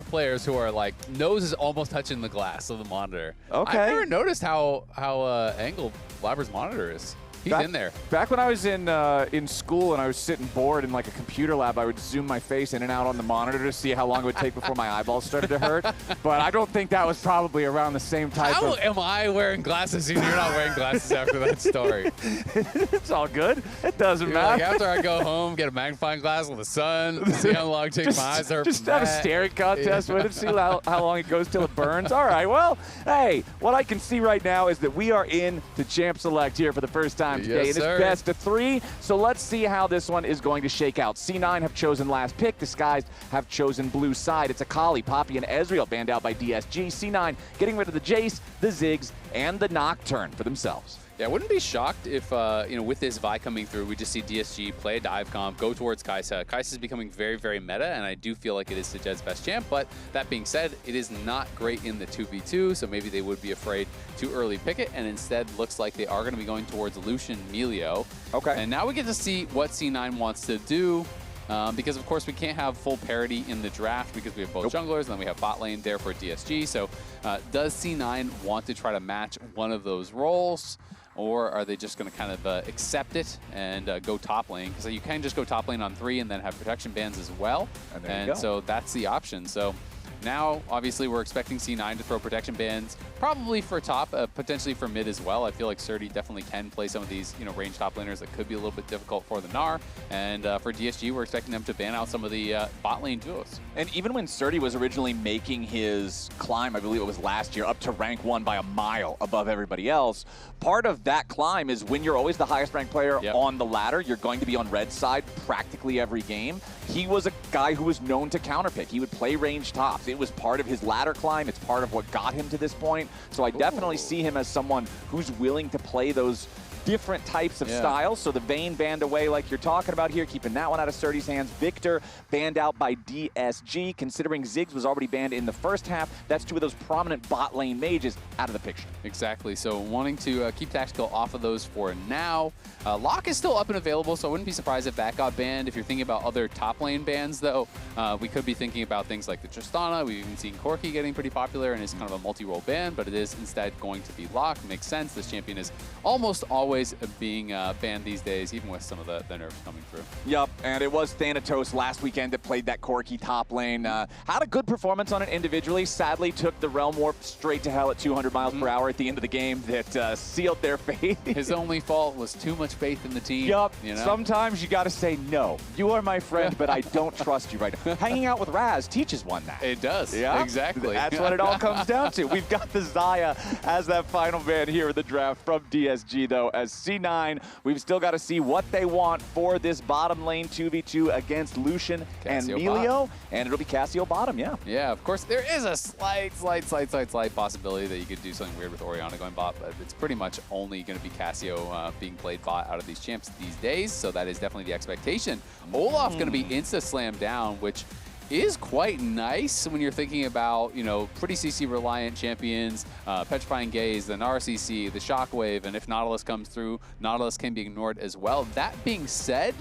players who are like, nose is almost touching the glass of the monitor. Okay. I've never noticed how angled Blaber's monitor is. He's in there. Back when I was in school and I was sitting bored in like a computer lab, I would zoom my face in and out on the monitor to see how long it would take before my eyeballs started to hurt. But I don't think that was probably around the same type How of... am I wearing glasses and you're not wearing glasses after that story? It's all good. It doesn't You're matter. like, after I go home, get a magnifying glass with the sun, see how long it takes my eyes to hurt. Just have a staring contest with it, see how long it goes till it burns. All right, well, hey, what I can see right now is that we are in the Champ Select here for the first time today. Yes, It is sir. best of 3, so let's see how this one is going to shake out. C9 have chosen last pick. Disguised have chosen blue side. It's Akali, Poppy, and Ezreal banned out by DSG. C9 getting rid of the Jace, the Ziggs, and the Nocturne for themselves. Yeah, I wouldn't be shocked if, with this Vi coming through, we just see DSG play a dive comp, go towards Kai'Sa. Kai'Sa is becoming very, very meta, and I do feel like it is Sajed's best champ, but that being said, it is not great in the 2v2, so maybe they would be afraid to early pick it, and instead looks like they are going to be going towards Lucian Milio. Okay. And now we get to see what C9 wants to do. Because, of course, we can't have full parity in the draft because we have both junglers and then we have bot lane there for DSG. So does C9 want to try to match one of those roles? Or are they just going to kind of accept it and go top lane? Because you can just go top lane on 3 and then have protection bans as well. And so that's the option. So now, obviously, we're expecting C9 to throw protection bans, probably for top, potentially for mid as well. I feel like Srtty definitely can play some of these, range top laners that could be a little bit difficult for the Gnar. And for DSG, we're expecting them to ban out some of the bot lane duos. And even when Srtty was originally making his climb, I believe it was last year, up to rank 1 by a mile above everybody else, part of that climb is when you're always the highest ranked player on the ladder, you're going to be on red side practically every game. He was a guy who was known to counterpick. He would play range tops. It was part of his ladder climb. It's part of what got him to this point. So I definitely see him as someone who's willing to play those different types of styles. So the Vayne banned away like you're talking about here, keeping that one out of Srtty's hands. Victor banned out by DSG. Considering Ziggs was already banned in the first half, that's 2 of those prominent bot lane mages out of the picture. Exactly. So wanting to keep Tactical off of those for now. Lock is still up and available, so I wouldn't be surprised if that got banned. If you're thinking about other top lane bans, though, we could be thinking about things like the Tristana. We've even seen Corki getting pretty popular and is kind of a multi-role ban, but it is instead going to be Lock. Makes sense. This champion is almost always being banned these days, even with some of the nerfs coming through. Yep, and it was Thanatos last weekend that played that Corki top lane. Had a good performance on it individually. Sadly, took the Realm Warp straight to hell at 200 miles per hour at the end of the game that sealed their fate. His only fault was too much faith in the team. Yup, you know? Sometimes you got to say, no, you are my friend, but I don't trust you right now. Hanging out with Raz teaches one that. It does, Yeah, exactly. That's what it all comes down to. We've got the Xayah as that final ban here in the draft from DSG, though, as C9. We've still got to see what they want for this bottom lane 2v2 against Lucian and Milio, and it'll be Cassio bottom, Yeah, of course, there is a slight possibility that you could do something weird with Orianna going bot, but it's pretty much only going to be Cassio being played bot out of these champs these days, so that is definitely the expectation. Olaf going to be insta-slam down, which is quite nice when you're thinking about, pretty CC-reliant champions, Petrifying Gaze, the Gnar CC, the Shockwave, and if Nautilus comes through, Nautilus can be ignored as well. That being said,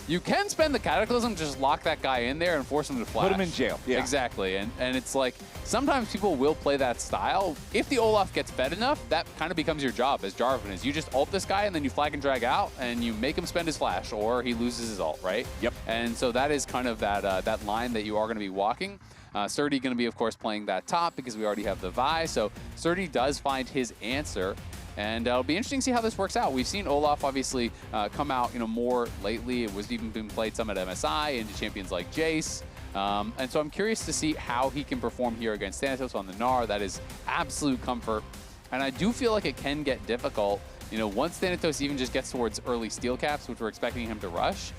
you can spend the Cataclysm, just lock that guy in there and force him to flash. Put him in jail. Yeah. Exactly, and it's like, sometimes people will play that style. If the Olaf gets fed enough, that kind of becomes your job as Jarvan is. You just ult this guy and then you flag and drag out and you make him spend his flash or he loses his ult, right? Yep. And so that is kind of that line that you are going to be walking. Srtty going to be, of course, playing that top because we already have the Vi. So Srtty does find his answer. And it'll be interesting to see how this works out. We've seen Olaf obviously come out, more lately. It was even being played some at MSI into champions like Jace. And so I'm curious to see how he can perform here against Thanatos on the Gnar. That is absolute comfort. And I do feel like it can get difficult. Once Thanatos even just gets towards early steel caps, which we're expecting him to rush,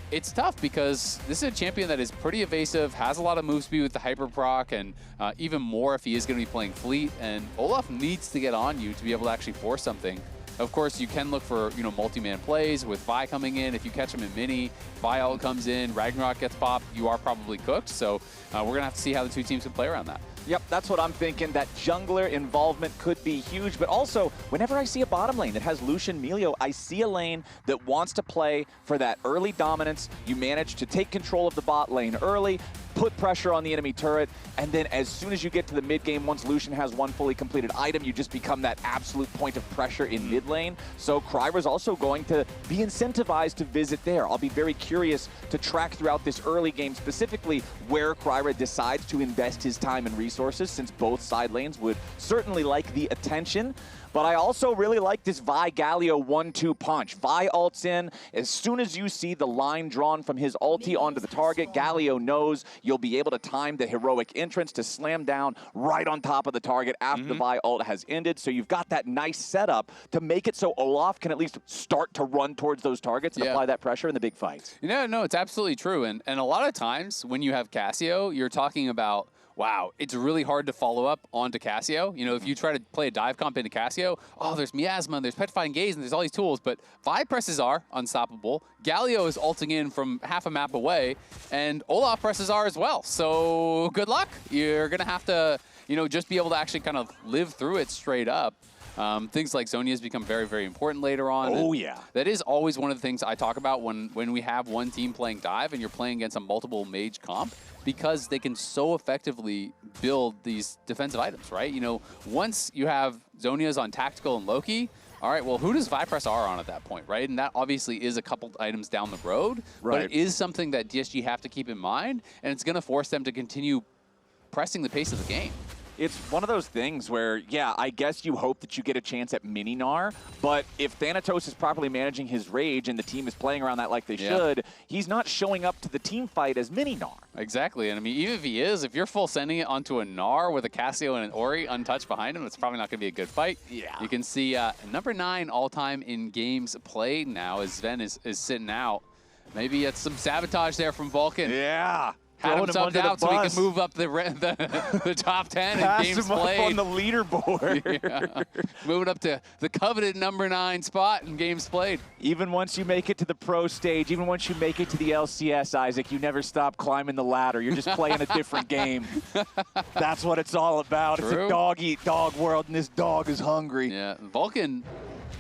it's tough because this is a champion that is pretty evasive, has a lot of move speed with the hyper proc, and even more if he is going to be playing fleet. And Olaf needs to get on you to be able to actually force something. Of course, you can look for multi-man plays with Vi coming in. If you catch him in mini, Vi ult comes in, Ragnarok gets popped, you are probably cooked. So we're going to have to see how the two teams can play around that. Yep, that's what I'm thinking. That jungler involvement could be huge, but also, whenever I see a bottom lane that has Lucian, Milio, I see a lane that wants to play for that early dominance. You manage to take control of the bot lane early, put pressure on the enemy turret, and then as soon as you get to the mid game, once Lucian has one fully completed item, you just become that absolute point of pressure in mid lane. So KryRa's also going to be incentivized to visit there. I'll be very curious to track throughout this early game, specifically where KryRa decides to invest his time and resources, since both side lanes would certainly like the attention. But I also really like this Vi Galio 1-2 punch. Vi ults in. As soon as you see the line drawn from his ulti onto the target, Galio knows you'll be able to time the heroic entrance to slam down right on top of the target after the Vi ult has ended. So you've got that nice setup to make it so Olaf can at least start to run towards those targets and apply that pressure in the big fights. No, it's absolutely true. And a lot of times when you have Cassio, you're talking about, wow, it's really hard to follow up onto Cassio. You know, if you try to play a dive comp into Cassio, oh, there's Miasma, and there's Petrifying Gaze, and there's all these tools, but Vi presses R, unstoppable. Galio is ulting in from half a map away, and Olaf presses R as well. So good luck. You're going to have to, you know, just be able to actually kind of live through it straight up. Things like Zhonya's become very, very important later on. Oh, yeah. That is always one of the things I talk about when we have one team playing dive and you're playing against a multiple mage comp, because they can so effectively build these defensive items, right? You know, once you have Zhonya's on Tactical and Loki, all right, well, who does Vi press R on at that point, right? And that obviously is a couple items down the road, but it is something that DSG have to keep in mind, and it's going to force them to continue pressing the pace of the game. It's one of those things where, yeah, I guess you hope that you get a chance at mini Gnar, but if Thanatos is properly managing his rage and the team is playing around that like they should, he's not showing up to the team fight as mini Gnar. Exactly, and I mean, even if he is, if you're full sending it onto a Gnar with a Cassio and an Ori untouched behind him, it's probably not going to be a good fight. Yeah. You can see number 9 all-time in games played now as Zven is sitting out. Maybe it's some sabotage there from Vulcan. Yeah. Had him subbed out so he can move up the top 10 in games played. On the leaderboard. Yeah. Moving up to the coveted number 9 spot in games played. Even once you make it to the pro stage, even once you make it to the LCS, Isaac, you never stop climbing the ladder. You're just playing a different game. That's what it's all about. True. It's a dog-eat-dog world, and this dog is hungry. Yeah, Vulcan,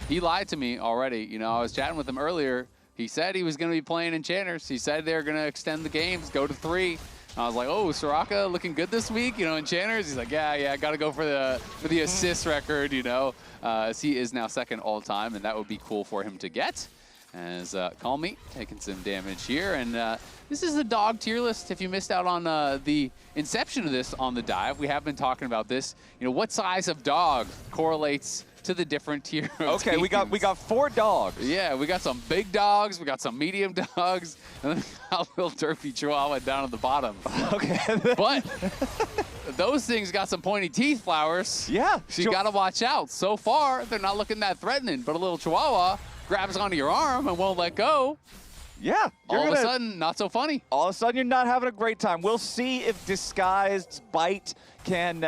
he lied to me already. You know, I was chatting with him earlier. He said he was going to be playing Enchanters. He said they were going to extend the games, go to 3. I was like, oh, Soraka looking good this week, you know, Enchanters? He's like, yeah, got to go for the assist record, you know, as he is now second all-time, and that would be cool for him to get. As Callme taking some damage here, and this is the dog tier list. If you missed out on the inception of this on the dive, we have been talking about this. You know, what size of dog correlates to the different tier of Okay, teams. we got 4 dogs. Yeah, we got some big dogs, we got some medium dogs, and then we got a little derpy chihuahua down at the bottom. Okay. But those things got some pointy teeth, Flowers. Yeah. So you got to watch out. So far, they're not looking that threatening, but a little chihuahua grabs onto your arm and won't let go. Yeah. All of a sudden, not so funny. All of a sudden, you're not having a great time. We'll see if Disguised Bite can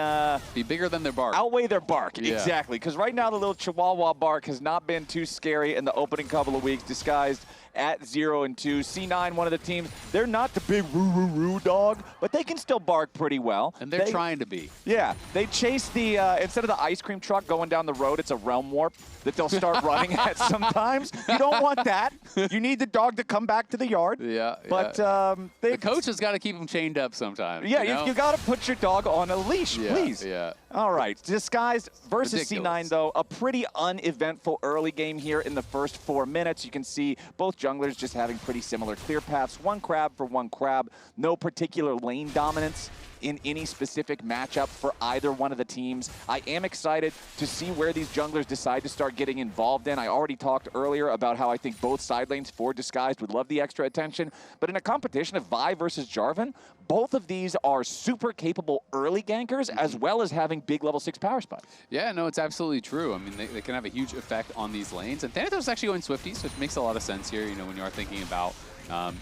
be bigger than their bark. Outweigh their bark, Yeah. exactly. Because right now, the little Chihuahua bark has not been too scary in the opening couple of weeks. Disguised at 0-2. C9, one of the teams, they're not the big woo-woo-woo dog, but they can still bark pretty well. And they're trying to be. Yeah, they chase the, instead of the ice cream truck going down the road, it's a realm warp that they'll start running at sometimes. You don't want that. You need the dog to come back to the yard. Yeah. But the coach has got to keep them chained up sometimes. Yeah, you know? you got to put your dog on a leash, please. Yeah. All right, Disguised versus Ridiculous. C9, though, a pretty uneventful early game here in the first 4 minutes. You can see both junglers just having pretty similar clear paths. One crab for one crab. No particular lane dominance in any specific matchup for either one of the teams. I am excited to see where these junglers decide to start getting involved in. I already talked earlier about how I think both side lanes for Disguised would love the extra attention, but in a competition of Vi versus Jarvan, both of these are super capable early gankers as well as having big level 6 power spikes. Yeah, no, it's absolutely true. I mean, they can have a huge effect on these lanes. And Thanatos is actually going Swifties, so it makes a lot of sense here, you know, when you are thinking about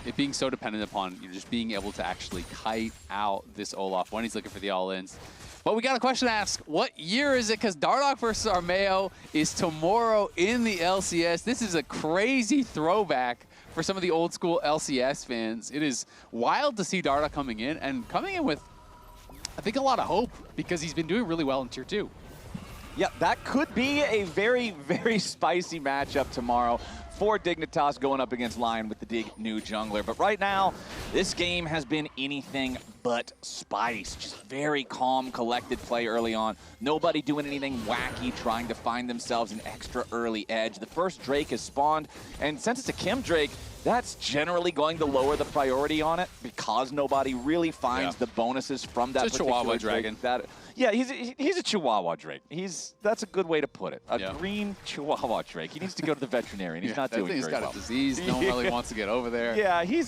it being so dependent upon just being able to actually kite out this Olaf when he's looking for the all-ins. But we got a question to ask. What year is it? Because Dardoch versus Armeo is tomorrow in the LCS. This is a crazy throwback for some of the old school LCS fans. It is wild to see Dardoch coming in with, I think think a lot of hope because he's been doing really well in Tier 2. Yeah, that could be a very, very spicy matchup tomorrow for Dignitas going up against Lion with the new jungler. But right now, this game has been anything but spice. Just very calm, collected play early on. Nobody doing anything wacky, trying to find themselves an extra early edge. The first Drake is spawned, and since it's a Chem Drake, that's generally going to lower the priority on it because nobody really finds the bonuses from that particular Chihuahua Dragon. Yeah, he's a Chihuahua Drake. That's a good way to put it. A green Chihuahua Drake. He needs to go to the veterinarian. He's not doing very well. He's got a disease. No one really wants to get over there. Yeah, he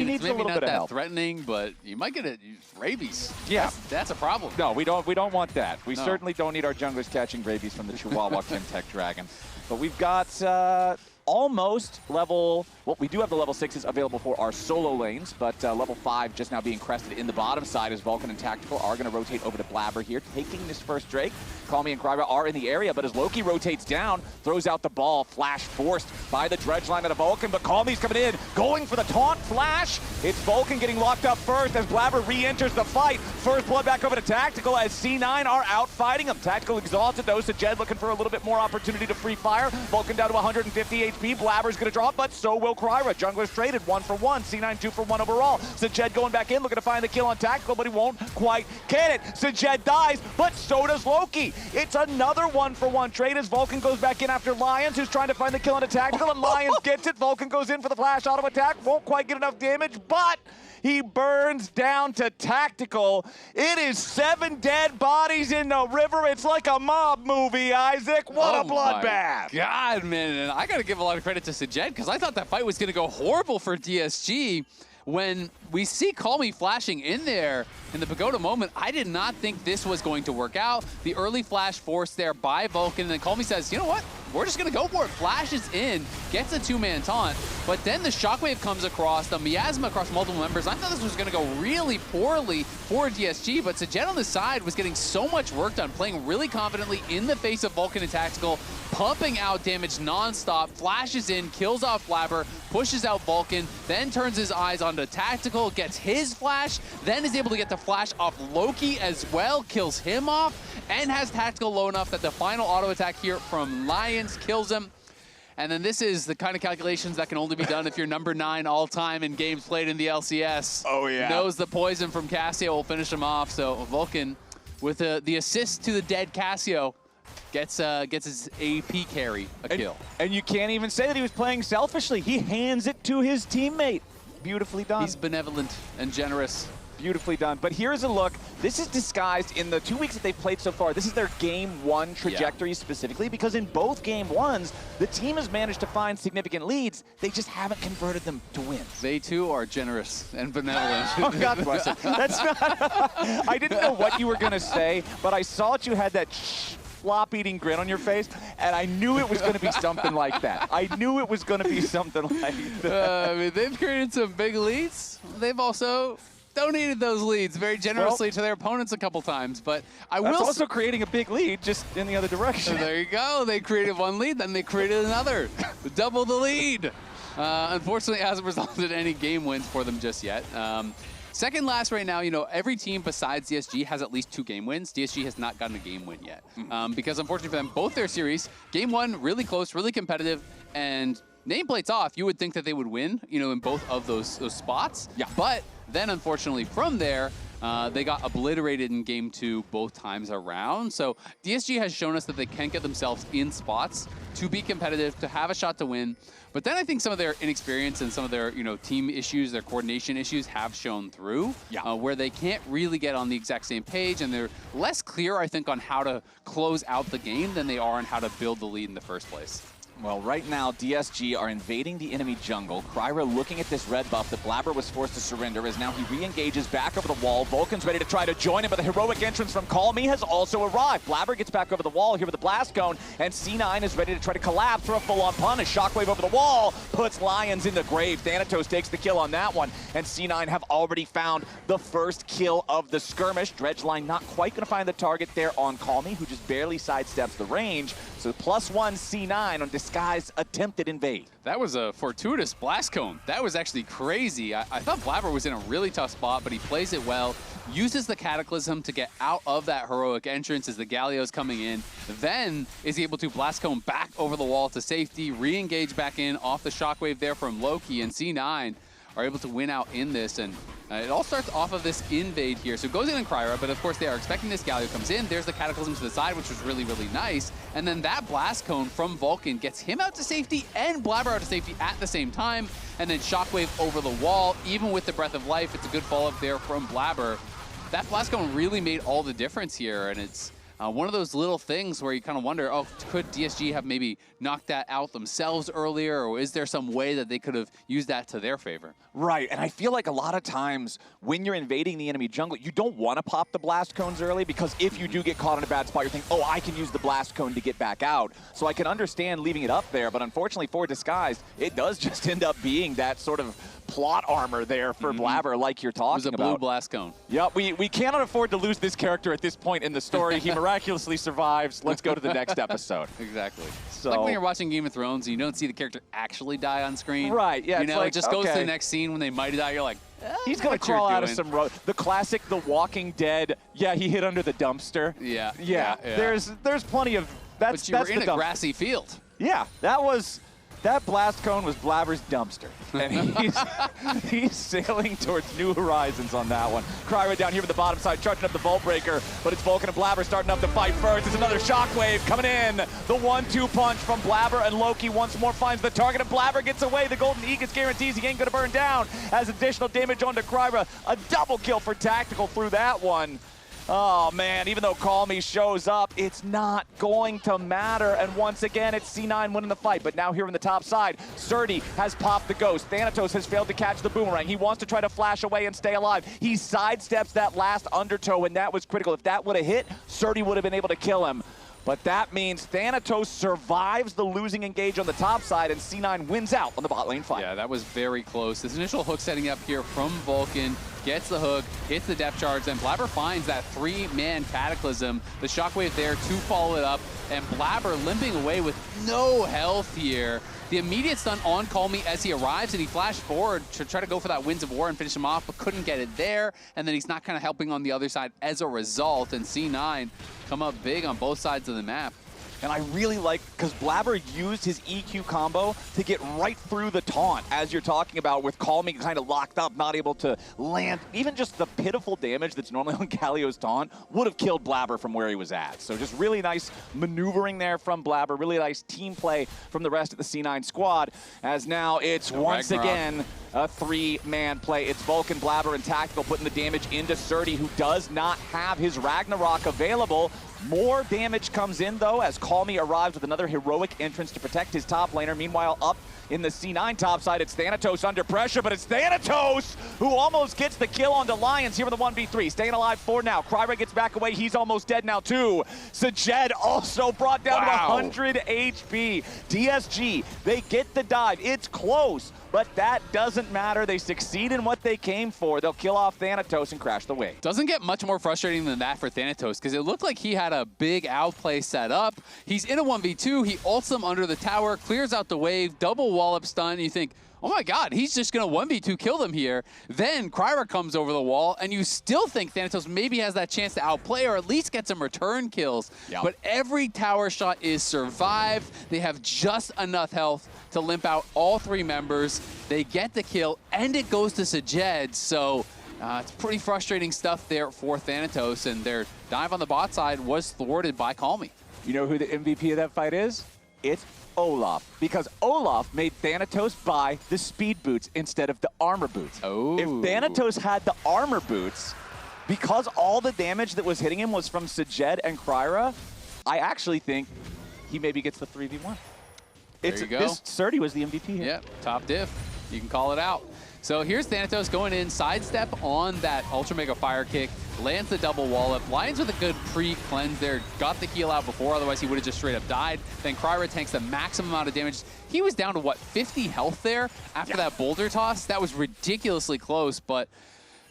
needs a little bit of help. Threatening, but you might get rabies. Yeah, that's a problem. No, we don't want that. We certainly don't need our junglers catching rabies from the Chihuahua Kimtech Dragon. But we've got almost level, well, we do have the level 6s available for our solo lanes, but level 5 just now being crested in the bottom side as Vulcan and Tactical are going to rotate over to Blaber here, taking this first Drake. Callme and KryRa are in the area, but as Loki rotates down, throws out the ball, flash forced by the dredge line of the Vulcan, but Callme's coming in, going for the taunt flash. It's Vulcan getting locked up first as Blaber re-enters the fight. First blood back over to Tactical as C9 are out fighting him. Tactical exhausted though, Sajed looking for a little bit more opportunity to free fire. Vulcan down to 150 HP. Blaber's going to drop, but so will KryRa. Junglers traded 1 for 1. C9 2 for 1 overall. Sajed going back in, looking to find the kill on Tactical, but he won't quite get it. Sajed dies, but so does Loki. It's another 1 for 1 trade as Vulcan goes back in after Lyonz, who's trying to find the kill on a Tactical, and Lyonz gets it. Vulcan goes in for the flash auto attack, won't quite get enough damage, but he burns down to Tactical. It is 7 dead bodies in the river. It's like a mob movie, Isaac. What a bloodbath. God, man. And I got to give a lot of credit to Sajed because I thought that fight was going to go horrible for DSG. When we see Callme flashing in there in the Pagoda moment, I did not think this was going to work out. The early flash forced there by Vulcan, and then Callme says, you know what? We're just going to go for it. Flashes in, gets a 2-man taunt, but then the shockwave comes across, the miasma across multiple members. I thought this was going to go really poorly for DSG, but Sajed on the side was getting so much work done, playing really confidently in the face of Vulcan and Tactical, pumping out damage nonstop, flashes in, kills off Blaber, pushes out Vulcan, then turns his eyes onto Tactical, gets his flash, then is able to get the flash off Loki as well, kills him off, and has Tactical low enough that the final auto attack here from Lyonz kills him. And then this is the kind of calculations that can only be done if you're number 9 all-time in games played in the LCS. Oh, yeah. Knows the poison from Cassio will finish him off. So Vulcan, with the assist to the dead Cassio, gets his AP carry a kill. And you can't even say that he was playing selfishly. He hands it to his teammate. Beautifully done. He's benevolent and generous. Beautifully done. But here's a look. This is disguised in the 2 weeks that they've played so far. This is their game 1 trajectory specifically, because in both game 1s, the team has managed to find significant leads. They just haven't converted them to wins. They too are generous and benevolent. Oh, God bless it. That's not. I didn't know what you were going to say, but I saw that you had that flop-eating grin on your face, and I knew it was going to be something like that. I knew it was going to be something like that. I mean, they've created some big leads. They've also donated those leads very generously to their opponents a couple times, but That's also creating a big lead, just in the other direction. So there you go. They created one lead, then they created another. Double the lead. Unfortunately, it hasn't resulted in any game wins for them just yet. Second last right now, you know, every team besides DSG has at least 2 game wins. DSG has not gotten a game win yet. Because unfortunately for them, both their series, game 1, really close, really competitive, and nameplates off, you would think that they would win, you know, in both of those spots. Yeah. But then, unfortunately, from there, they got obliterated in game 2 both times around. So DSG has shown us that they can get themselves in spots to be competitive, to have a shot to win. But then I think some of their inexperience and some of their, you know, team issues, their coordination issues have shown through, where they can't really get on the exact same page, and they're less clear, I think, on how to close out the game than they are on how to build the lead in the first place. Well, right now, DSG are invading the enemy jungle. KryRa looking at this red buff that Blaber was forced to surrender as now he re-engages back over the wall. Vulcan's ready to try to join him, but the heroic entrance from Callme has also arrived. Blaber gets back over the wall here with the blast cone, and C9 is ready to try to collapse for a full-on punish. Shockwave over the wall puts Lyonz in the grave. Thanatos takes the kill on that one, and C9 have already found the first kill of the skirmish. Dredgeline not quite going to find the target there on Callme, who just barely sidesteps the range. So +1 C9 on disguised attempted invade. That was a fortuitous blast cone. That was actually crazy. I thought Blaber was in a really tough spot, but he plays it well. uses the Cataclysm to get out of that heroic entrance as the Galio's coming in, then is able to blast cone back over the wall to safety, re-engage back in off the shockwave there from Loki, and C9 are able to win out in this. And it all starts off of this invade here. So it goes in KryRa, but of course they are expecting this. Galio comes in. There's the Cataclysm to the side, which was really, really nice. And then that blast cone from Vulcan gets him out to safety and Blaber out to safety at the same time. And then shockwave over the wall. Even with the Breath of Life, it's a good follow-up there from Blaber. That blast cone really made all the difference here, and it's one of those little things where you kind of wonder, oh, could DSG have maybe knocked that out themselves earlier, or is there some way that they could have used that to their favor? Right, and I feel like a lot of times when you're invading the enemy jungle, you don't want to pop the blast cones early, because if you do get caught in a bad spot, you're thinking, oh, I can use the blast cone to get back out. So I can understand leaving it up there, but unfortunately for Disguised, it does just end up being that sort of plot armor there for Blaber, like you're talking about. It was a blue blast cone. Yep, we cannot afford to lose this character at this point in the story. He miraculously survives. Let's go to the next episode. Exactly. So, like when you're watching Game of Thrones and you don't see the character actually die on screen. Right, yeah. You know, like, it just goes to the next scene when they might die. You're like, he's going to crawl out of some road. The classic, The Walking Dead. Yeah, he hit under the dumpster. Yeah. There's plenty of, that's But you were in a dumpster. grassy field. Yeah, that blast cone was Blaber's dumpster. And he's sailing towards new horizons on that one. KryRa down here with the bottom side, charging up the Vault Breaker, but it's Vulcan and Blaber starting up the fight first. It's another shockwave coming in. The 1-2 punch from Blaber, and Loki once more finds the target, and Blaber gets away. The Golden Aegis guarantees he ain't gonna burn down. As additional damage onto KryRa. A double kill for Tactical through that one. Oh man, even though Callme shows up, it's not going to matter. And once again, it's C9 winning the fight. But now here on the top side, Srtty has popped the ghost. Thanatos has failed to catch the boomerang. He wants to try to flash away and stay alive. He sidesteps that last undertow, and that was critical. If that would have hit, Srtty would have been able to kill him. But that means Thanatos survives the losing engage on the top side, and C9 wins out on the bot lane fight. Yeah, that was very close. This initial hook setting up here from Vulcan, gets the hook, hits the depth charge, and Blaber finds that 3-man Cataclysm. The shockwave there to follow it up, and Blaber limping away with no health here. The immediate stun on Callme as he arrives, and he flashed forward to try to go for that Winds of War and finish him off, but couldn't get it there. And then he's not kind of helping on the other side as a result, and C9 come up big on both sides of the map. And I really like, because Blaber used his EQ combo to get right through the taunt, as you're talking about, with Callme kind of locked up, not able to land. Even just the pitiful damage that's normally on Galio's taunt would have killed Blaber from where he was at. So just really nice maneuvering there from Blaber, really nice team play from the rest of the C9 squad, as now it's once again a 3-man play. It's Vulcan, Blaber, and Tactical putting the damage into Srtty, who does not have his Ragnarok available. More damage comes in, though, as Callme arrives with another heroic entrance to protect his top laner. Meanwhile, up in the C9 top side, it's Thanatos under pressure, but it's Thanatos who almost gets the kill onto Lyonz here in the 1v3. Staying alive for now. KryRa gets back away. He's almost dead now, too. Sajed also brought down to 100 HP. DSG, they get the dive. It's close, but that doesn't matter. They succeed in what they came for. They'll kill off Thanatos and crash the wave. Doesn't get much more frustrating than that for Thanatos, because it looked like he had a big outplay set up. He's in a 1v2. He ults him under the tower, clears out the wave, double wallop stun, and you think, oh my god, he's just going to 1v2 kill them here. Then KryRa comes over the wall, and you still think Thanatos maybe has that chance to outplay or at least get some return kills. Yep. But every tower shot is survived. They have just enough health to limp out all 3 members. They get the kill, and it goes to Sajed. So it's pretty frustrating stuff there for Thanatos, and their dive on the bot side was thwarted by Callme. You know who the MVP of that fight is? It's Olaf, because Olaf made Thanatos buy the speed boots instead of the armor boots. Oh. If Thanatos had the armor boots, because all the damage that was hitting him was from Sajed and KryRa, I actually think he maybe gets the 3v1. There you go. Srtty was the MVP here. Yep, top diff. You can call it out. So here's Thanatos going in, sidestep on that Ultra Mega Fire Kick, lands the double wallop. Lyonz with a good pre-cleanse there, got the heal out before, otherwise he would have just straight up died. Then KryRa tanks the maximum amount of damage. He was down to, what, 50 health there after that boulder toss? That was ridiculously close, but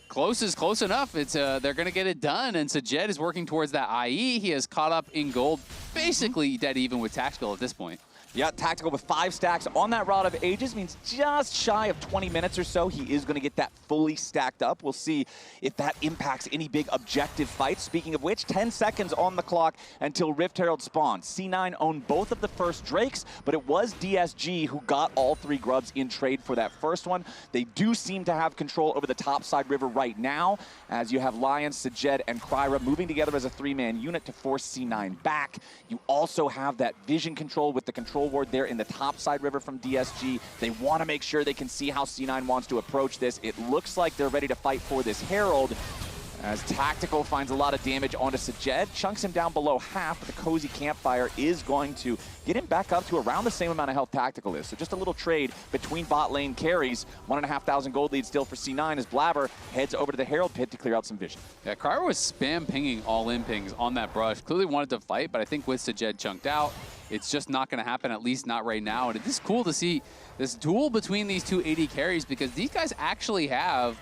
close is close enough. It's they're going to get it done, and Sajed is working towards that IE. He has caught up in gold, basically dead even with Tactical at this point. Yeah, Tactical with 5 stacks on that Rod of Ages means just shy of 20 minutes or so, he is going to get that fully stacked up. We'll see if that impacts any big objective fights. Speaking of which, 10 seconds on the clock until Rift Herald spawns. C9 owned both of the first Drakes, but it was DSG who got all 3 grubs in trade for that first one. They do seem to have control over the topside river right now, as you have Lyonz, Sajed, and KryRa moving together as a 3-man unit to force C9 back. You also have that vision control with the control ward there in the topside river from DSG. They want to make sure they can see how C9 wants to approach this. It looks like they're ready to fight for this Herald, as Tactical finds a lot of damage onto Sajed, chunks him down below half, but the Cozy Campfire is going to get him back up to around the same amount of health Tactical is. So just a little trade between bot lane carries. 1,500 gold lead still for C9 as Blaber heads over to the Herald pit to clear out some vision. Yeah, KryRa was spam pinging all-in pings on that brush. Clearly wanted to fight, but I think with Sajed chunked out, it's just not going to happen, at least not right now. And it is cool to see this duel between these two AD carries, because these guys actually have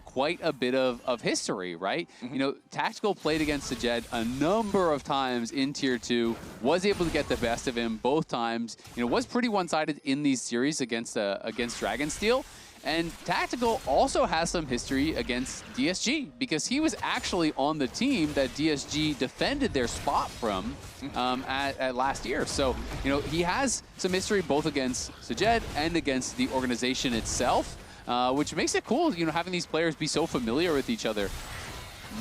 quite a bit of history, right? Mm-hmm. You know, Tactical played against Sajed a number of times in Tier 2, was able to get the best of him both times. You know, was pretty one-sided in these series against Dragonsteel. And Tactical also has some history against DSG, because he was actually on the team that DSG defended their spot from at last year. So, you know, he has some history both against Sajed and against the organization itself, which makes it cool, you know, having these players be so familiar with each other.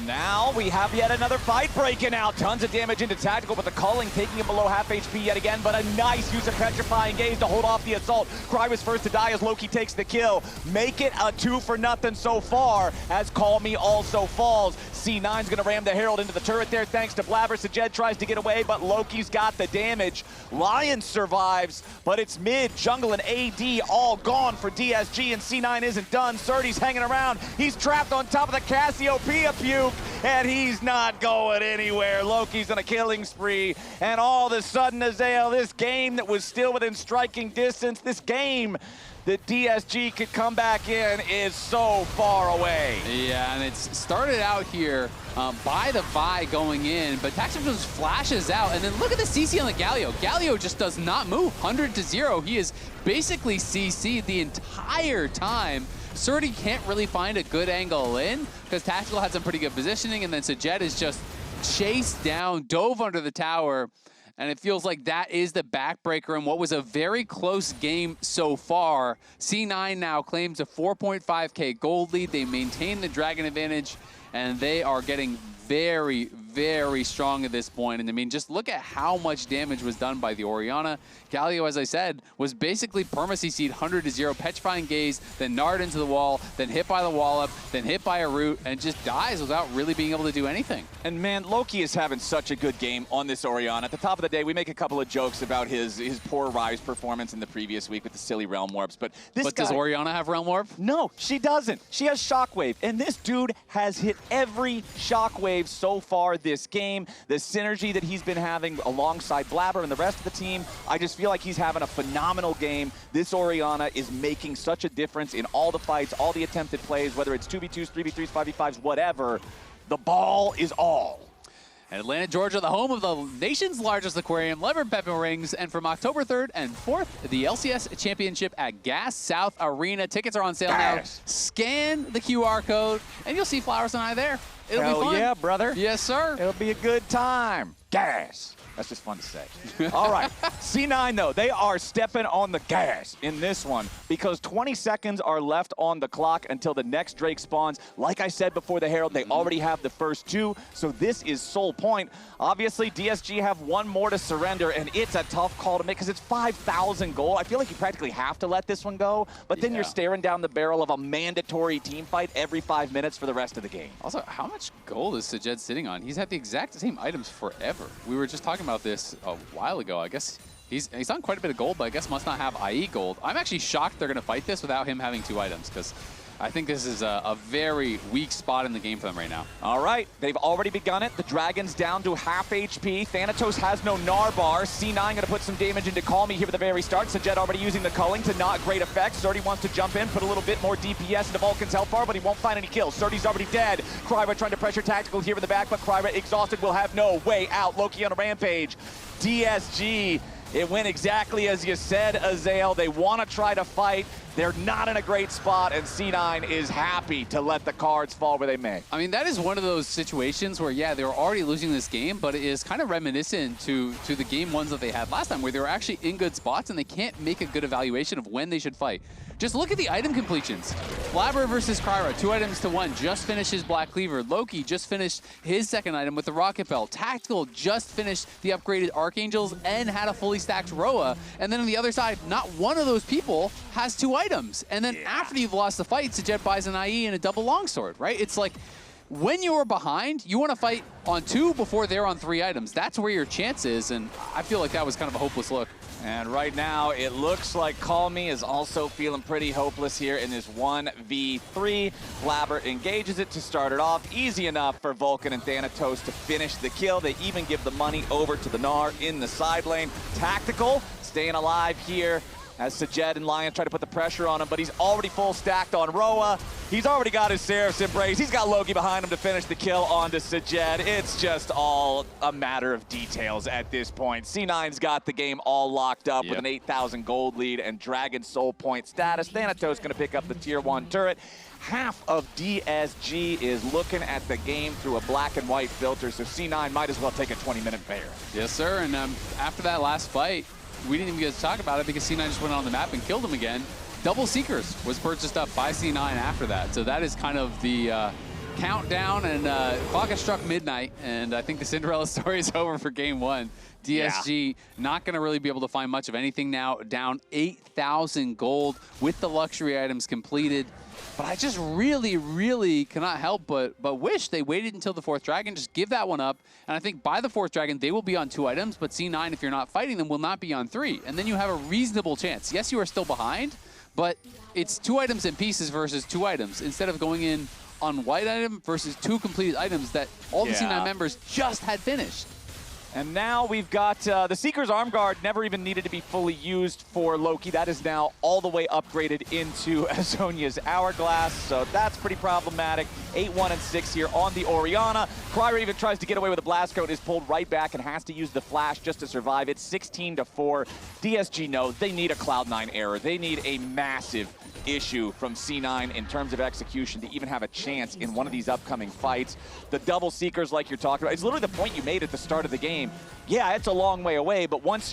Now we have yet another fight breaking out. Tons of damage into Tactical, but the Culling taking him below half HP yet again, but a nice use of Petrifying Gaze to hold off the assault. KryRa's first to die as Loki takes the kill. Make it a 2-for-0 so far as Callme also falls. C9's gonna ram the Herald into the turret there thanks to Blaber. Sajed tries to get away, but Loki's got the damage. Lyonz survives, but it's mid, jungle, and AD all gone for DSG, and C9 isn't done. Srtty's hanging around. He's trapped on top of the Cassiopeia puke, and he's not going anywhere. Loki's on a killing spree, and all of a sudden, Azael, this game that was still within striking distance, this game that DSG could come back in is so far away. Yeah, and it's started out here by the Vi going in, but Tactical just flashes out, and then look at the CC on the Galio. Galio just does not move, 100-0. He is basically CC'd the entire time. Srtty can't really find a good angle in, because Tactical had some pretty good positioning, and then Sajed is just chased down, dove under the tower, and it feels like that is the backbreaker in what was a very close game so far. C9 now claims a 4.5k gold lead. They maintain the Dragon advantage, and they are getting very, very strong at this point. And I mean, just look at how much damage was done by the Orianna. Galio, as I said, was basically perma-CC'd 100-0, Petrifying Gaze, then Gnar'd into the wall, then hit by the wallop, then hit by a root, and just dies without really being able to do anything. And man, Loki is having such a good game on this Orianna. At the top of the day, we make a couple of jokes about his poor Rise performance in the previous week with the silly Realm Warps, but this guy... does Orianna have Realm Warp? No, she doesn't. She has Shockwave, and this dude has hit every Shockwave so far this game. The synergy that he's been having alongside Blaber and the rest of the team, I just feel like he's having a phenomenal game. This Orianna is making such a difference in all the fights, all the attempted plays, whether it's 2v2s, 3v3s, 5v5s, whatever. The ball is all. In Atlanta, Georgia, the home of the nation's largest aquarium, Leopard Pepper Rings, and from October 3rd and 4th, the LCS Championship at Gas South Arena. Tickets are on sale now. Scan the QR code, and you'll see Flowers and I there. It'll be fun. Yeah, brother. Yes, sir. It'll be a good time. Gas. That's just fun to say. All right, C9 though, they are stepping on the gas in this one because 20 seconds are left on the clock until the next Drake spawns. Like I said before the Herald, they already have the first 2, so this is sole point. Obviously, DSG have 1 more to surrender, and it's a tough call to make because it's 5,000 gold. I feel like you practically have to let this one go, but then you're staring down the barrel of a mandatory team fight every 5 minutes for the rest of the game. Also, how much gold is Sajed sitting on? He's had the exact same items forever. We were just talking about this a while ago. I guess he's on quite a bit of gold, but I guess must not have IE gold. I'm actually shocked they're going to fight this without him having 2 items, because I think this is a very weak spot in the game for them right now. All right, they've already begun it. The Dragon's down to half HP. Thanatos has no Gnar bar. C9 going to put some damage into Callme here at the very start. Sajed already using the culling to not great effect. Srtty wants to jump in, put a little bit more DPS into Vulcan's health bar, but he won't find any kills. Srtty's already dead. KryRa trying to pressure Tactical here in the back, but KryRa exhausted will have no way out. Loki on a rampage. DSG It went exactly as you said, Azael. They want to try to fight. They're not in a great spot, and C9 is happy to let the cards fall where they may. I mean, that is one of those situations where, yeah, they were already losing this game, but it is kind of reminiscent to the game ones that they had last time, where they were actually in good spots and they can't make a good evaluation of when they should fight. Just look at the item completions. Blaber versus KryRa, 2 items to 1, just finished his Black Cleaver. Loki just finished his second item with the Rocket Belt. Tactical just finished the upgraded Archangels and had a fully stacked Roa. And then on the other side, not one of those people has 2 items. And then after you've lost the fight, Sajed buys an IE and a double longsword, right? It's like, when you're behind, you want to fight on 2 before they're on 3 items. That's where your chance is, and I feel like that was kind of a hopeless look. And right now, it looks like Callme is also feeling pretty hopeless here in this 1v3. Blaber engages it to start it off. Easy enough for Vulcan and Thanatos to finish the kill. They even give the money over to the Gnar in the side lane. Tactical, staying alive here as Sajed and Lyonz try to put the pressure on him, but he's already full stacked on Roa. He's already got his Seraph's Embrace. He's got Loki behind him to finish the kill onto Sajed. It's just all a matter of details at this point. C9's got the game all locked up with an 8,000 gold lead and Dragon Soul point status. Thanatos gonna pick up the tier 1 turret. Half of DSG is looking at the game through a black and white filter, so C9 might as well take a 20-minute bear. Yes, sir, and after that last fight, we didn't even get to talk about it because C9 just went on the map and killed him again. Double Seekers was purchased up by C9 after that. So that is kind of the countdown, and clock has struck midnight, and I think the Cinderella story is over for game 1. DSG not going to really be able to find much of anything now, down 8,000 gold with the luxury items completed. But I just really, really cannot help but wish they waited until the 4th Dragon. Just give that one up. And I think by the 4th Dragon, they will be on 2 items, but C9, if you're not fighting them, will not be on 3. And then you have a reasonable chance. Yes, you are still behind, but it's 2 items and pieces versus 2 items, instead of going in on white item versus 2 completed items that all the C9 members just had finished. And now we've got the Seeker's Arm Guard never even needed to be fully used for Loki. That is now all the way upgraded into Azonia's Hourglass, so that's pretty problematic. 8-1 and 6 here on the Orianna. KryRa even tries to get away with a blast code, is pulled right back and has to use the flash just to survive. It's 16-4. DSG knows they need a Cloud9 error. They need a massive issue from C9 in terms of execution to even have a chance in one of these upcoming fights. The double Seekers, like you're talking about, it's literally the point you made at the start of the game. Yeah, it's a long way away, but once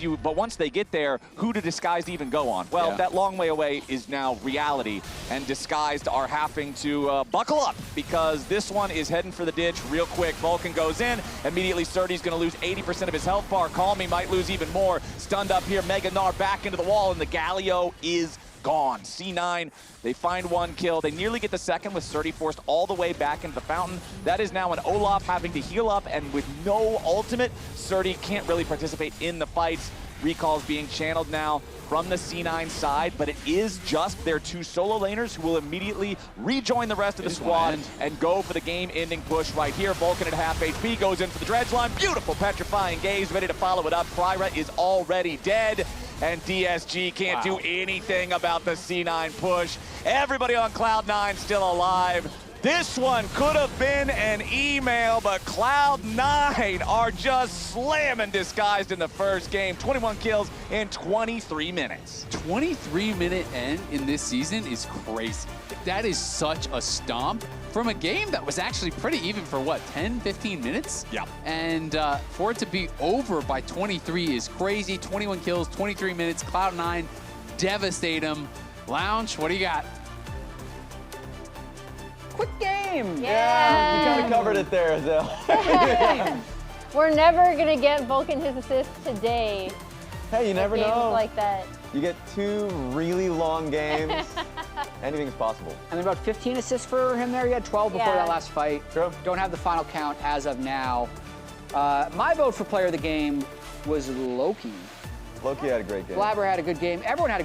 they get there, who do Disguised even go on? Well, that long way away is now reality, and Disguised are having to buckle up, because this one is heading for the ditch real quick. Vulcan goes in, immediately Srtty's gonna lose 80% of his health bar. Callme might lose even more. Stunned up here, Mega Gnar back into the wall, and the Galio is gone. C9, they find 1 kill. They nearly get the second with Srtty forced all the way back into the fountain. That is now an Olaf having to heal up, and with no ultimate, Srtty can't really participate in the fights. Recalls being channeled now from the C9 side, but it is just their 2 solo laners who will immediately rejoin the rest of the squad and go for the game-ending push right here. Vulcan at half HP goes in for the dredge line. Beautiful petrifying gaze, ready to follow it up. KryRa is already dead, and DSG can't do anything about the C9 push. Everybody on Cloud9 still alive. This one could have been an email, but Cloud9 are just slamming Disguised in the first game. 21 kills in 23 minutes. 23-minute end in this season is crazy. That is such a stomp from a game that was actually pretty even for, what, 10, 15 minutes? Yeah. And for it to be over by 23 is crazy. 21 kills, 23 minutes. Cloud9 devastate them. Lounge, what do you got? Quick game. Yeah, you kind of covered it there, though. We're never gonna get Vulcan his assist today. Hey, you never know. Like that. You get 2 really long games. Anything's possible. And then about 15 assists for him there. He had 12 before that last fight. True. Don't have the final count as of now. My vote for player of the game was Loki. Loki had a great game. Blaber had a good game. Everyone had a